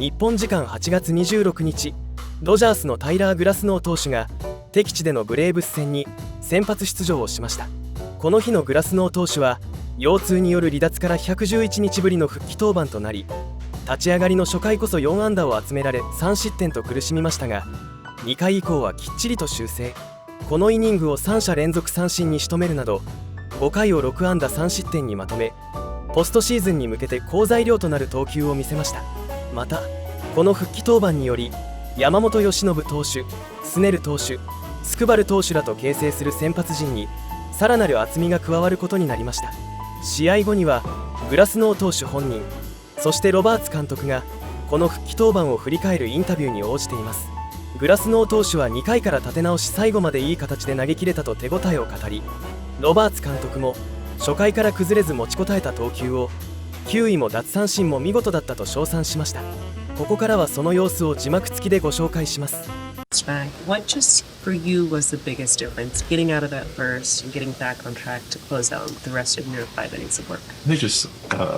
日本時間8月26日、ドジャースのタイラー・グラスノー投手が敵地でのブレーブス戦に先発出場をしました。この日のグラスノー投手は腰痛による離脱から111日ぶりの復帰登板となり、立ち上がりの初回こそ4安打を集められ3失点と苦しみましたが、2回以降はきっちりと修正。このイニングを3者連続三振に仕留めるなど5回を6安打3失点にまとめ、ポストシーズンに向けて好材料となる投球を見せました。またこの復帰登板により山本由伸投手、スネル投手、スクバル投手らと形成する先発陣にさらなる厚みが加わることになりました。試合後にはグラスノー投手本人、そしてロバーツ監督がこの復帰登板を振り返るインタビューに応じています。グラスノー投手は2回から立て直し最後までいい形で投げ切れたと手応えを語り、ロバーツ監督も初回から崩れず持ちこたえた投球を球威も奪三振も見事だったと称賛しました。ここからはその様子を字幕付きでご紹介します。What just for you was the biggest difference getting out of that first and getting back on track to close out the rest of your 5 innings of work? I think just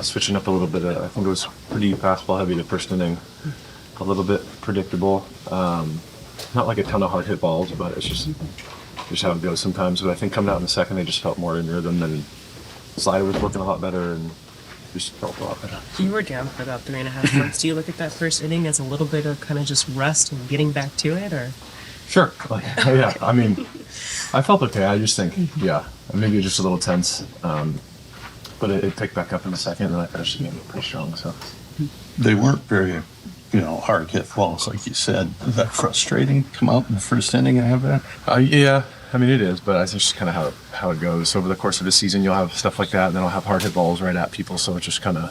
switching up a little bit. I think it was pretty fastball heavy the first inning, a little bit predictable. Not like a ton of hard hit balls, but it's just how it goes sometimes. But I think coming out in the second, they just felt more in rhythm, and slider was working a lot better, and just felt a lot better. You were down for about 3.5 months. Do you look at that first inning as a little bit of kind of just rust and getting back to it, or? Sure. Yeah. I mean, I felt okay. I just think, maybe just a little tense, but it picked back up in the second, and I finished the game pretty strong. So they weren't very, hard hit balls like you said. Is that frustrating? Come out in the first inning and have that? Yeah. I mean, it is, but it's just kind of how it goes. Over the course of the season, you'll have stuff like that, and then I'll have hard hit balls right at people. So it's just kind of,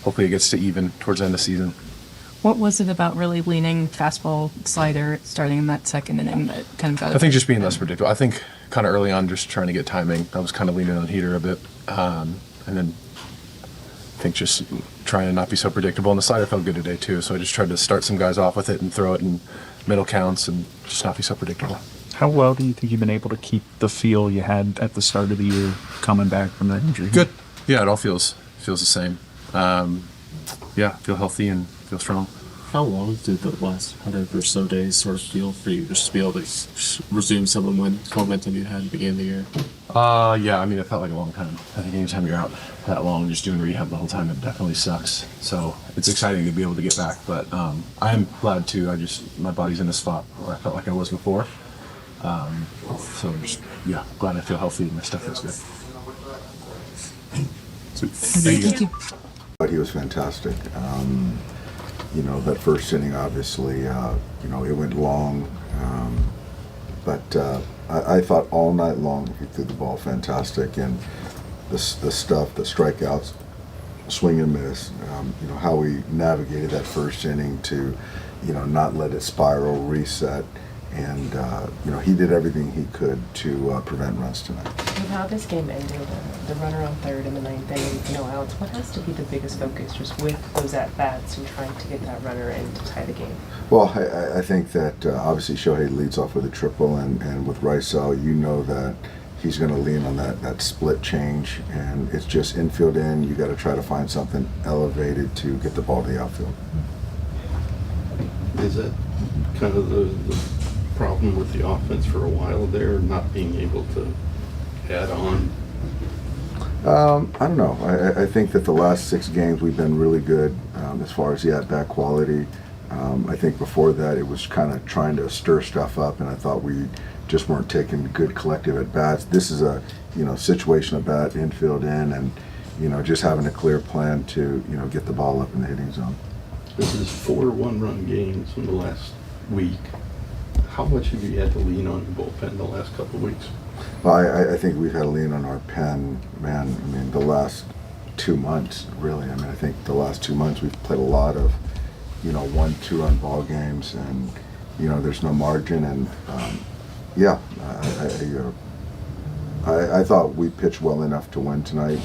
hopefully it gets to even towards the end of the season. What was it about really leaning fastball slider starting in that second inning that kind of got it? I think just being less predictable. I think kind of early on, just trying to get timing. I was kind of leaning on heater a bit, and then I think just trying to not be so predictable. And the slider felt good today too, so I just tried to start some guys off with it and throw it in middle counts and just not be so predictable. How well do you think you've been able to keep the feel you had at the start of the year coming back from that injury? Good. Yeah, it all feels the same. Feel healthy and feel strong. How long did the last 100 or so days sort of feel for you just to be able to resume some of the momentum you had at the beginning of the year? I mean, it felt like a long time. I think anytime you're out that long, just doing rehab the whole time, it definitely sucks. So it's exciting to be able to get back, but I am glad too. My body's in a spot where I felt like I was before. So just, glad I feel healthy and my stuff is good. Thank you. But he was fantastic. That first inning, obviously, it went long. But I thought all night long he threw the ball fantastic. And the stuff, the strikeouts, swing and miss, how he navigated that first inning to, not let it spiral, reset. And, he did everything he could to prevent runs tonight. With how this game ended, the runner on third in the ninth inning, no outs, what has to be the biggest focus just with those at-bats and trying to get that runner in to tie the game? Well, I think that obviously Shohei leads off with a triple, and with Rice out, that he's going to lean on that split change, and it's just infield in. You got to try to find something elevated to get the ball to the outfield. Is that kind of the problem with the offense for a while there, not being able to add on? I don't know. I think that the last 6 games we've been really good as far as the at-bat quality. I think before that it was kind of trying to stir stuff up, and I thought we just weren't taking good collective at-bats. This is a situation at bat, infield in, and just having a clear plan to get the ball up in the hitting zone. This is 4 one-run games in the last week. How much have you had to lean on the bullpen the last couple of weeks? Well, I think we've had to lean on our pen, man. I mean, the last 2 months, really. I mean, I think the last 2 months we've played a lot of, 1-2 run ball games, and there's no margin. And I thought we pitched well enough to win tonight.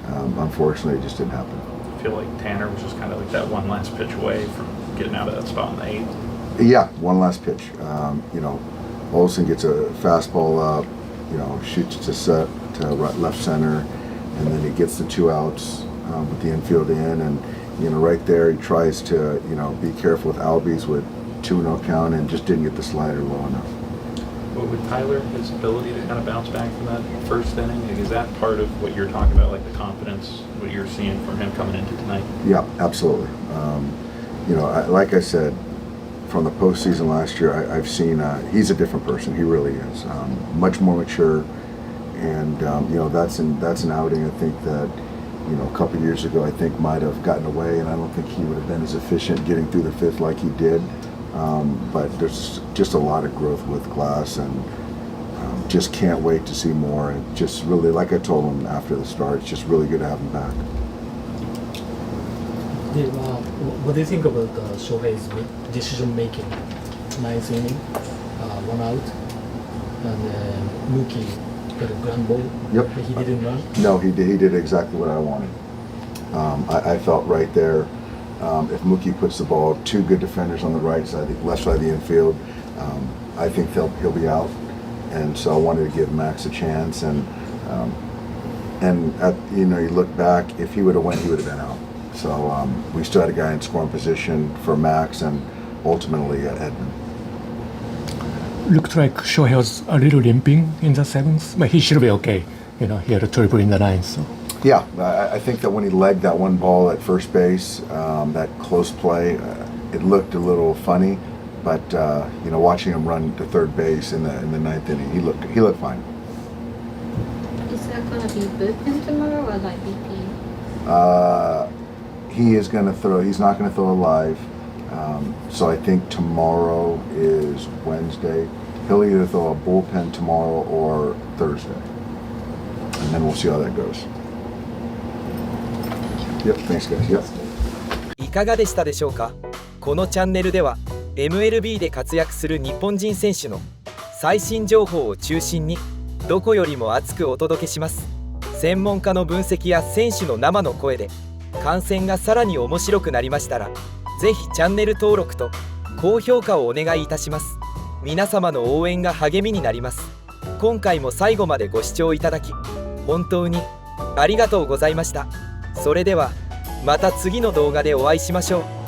Unfortunately, it just didn't happen. I feel like Tanner was just kind of like that one last pitch away from getting out of that spot in the 8th. Yeah, one last pitch. Olsen gets a fastball up, shoots to left center, and then he gets the 2 outs with the infield in, and right there, he tries to, be careful with Albies with 2-0 count and just didn't get the slider low enough. But with Tyler, his ability to kind of bounce back from that first inning, is that part of what you're talking about, like the confidence, what you're seeing from him coming into tonight? Yeah, absolutely. Like I said, from the postseason last year, I've seen he's a different person. He really is. Much more mature, and that's an outing I think that a couple of years ago I think might have gotten away, and I don't think he would have been as efficient getting through the fifth like he did. But there's just a lot of growth with Glass, and just can't wait to see more. And just really, like I told him after the start, it's just really good to have him back. What do you think about Shohei's decision making? Ninth inning, 1 out, and Mookie got a ground ball. Yep. He didn't run. No, he did exactly what I wanted. I felt right there. If Mookie puts the ball, 2 good defenders on the right side, the left side of the infield, I think he'll be out. And so I wanted to give Max a chance. And you look back, if he would have went, he would have been out. So we still had a guy in scoring position for Max and ultimately Edman. Looked like Shohei was a little limping in the 7th, but he should be okay. He had a triple in the 9th. So. Yeah, I think that when he legged that one ball at first base, that close play, it looked a little funny, but watching him run to third base in the 9th inning, he looked fine. Is that going to be bullpen tomorrow or like BP? He is going to throw. He's not going to throw live. So I think tomorrow is Wednesday. He'll either throw a bullpen tomorrow or Thursday, and then we'll see how that goes. Yep, thanks guys. Yep. いかがでしたでしょうか。このチャンネルでは MLB で活躍する日本人選手の最新情報を中心にどこよりも熱くお届けします。専門家の分析や選手の生の声で観戦がさらに面白くなりましたら、ぜひチャンネル登録と高評価をお願いいたします。皆様の応援が励みになります。今回も最後までご視聴いただき本当にありがとうございました。それではまた次の動画でお会いしましょう。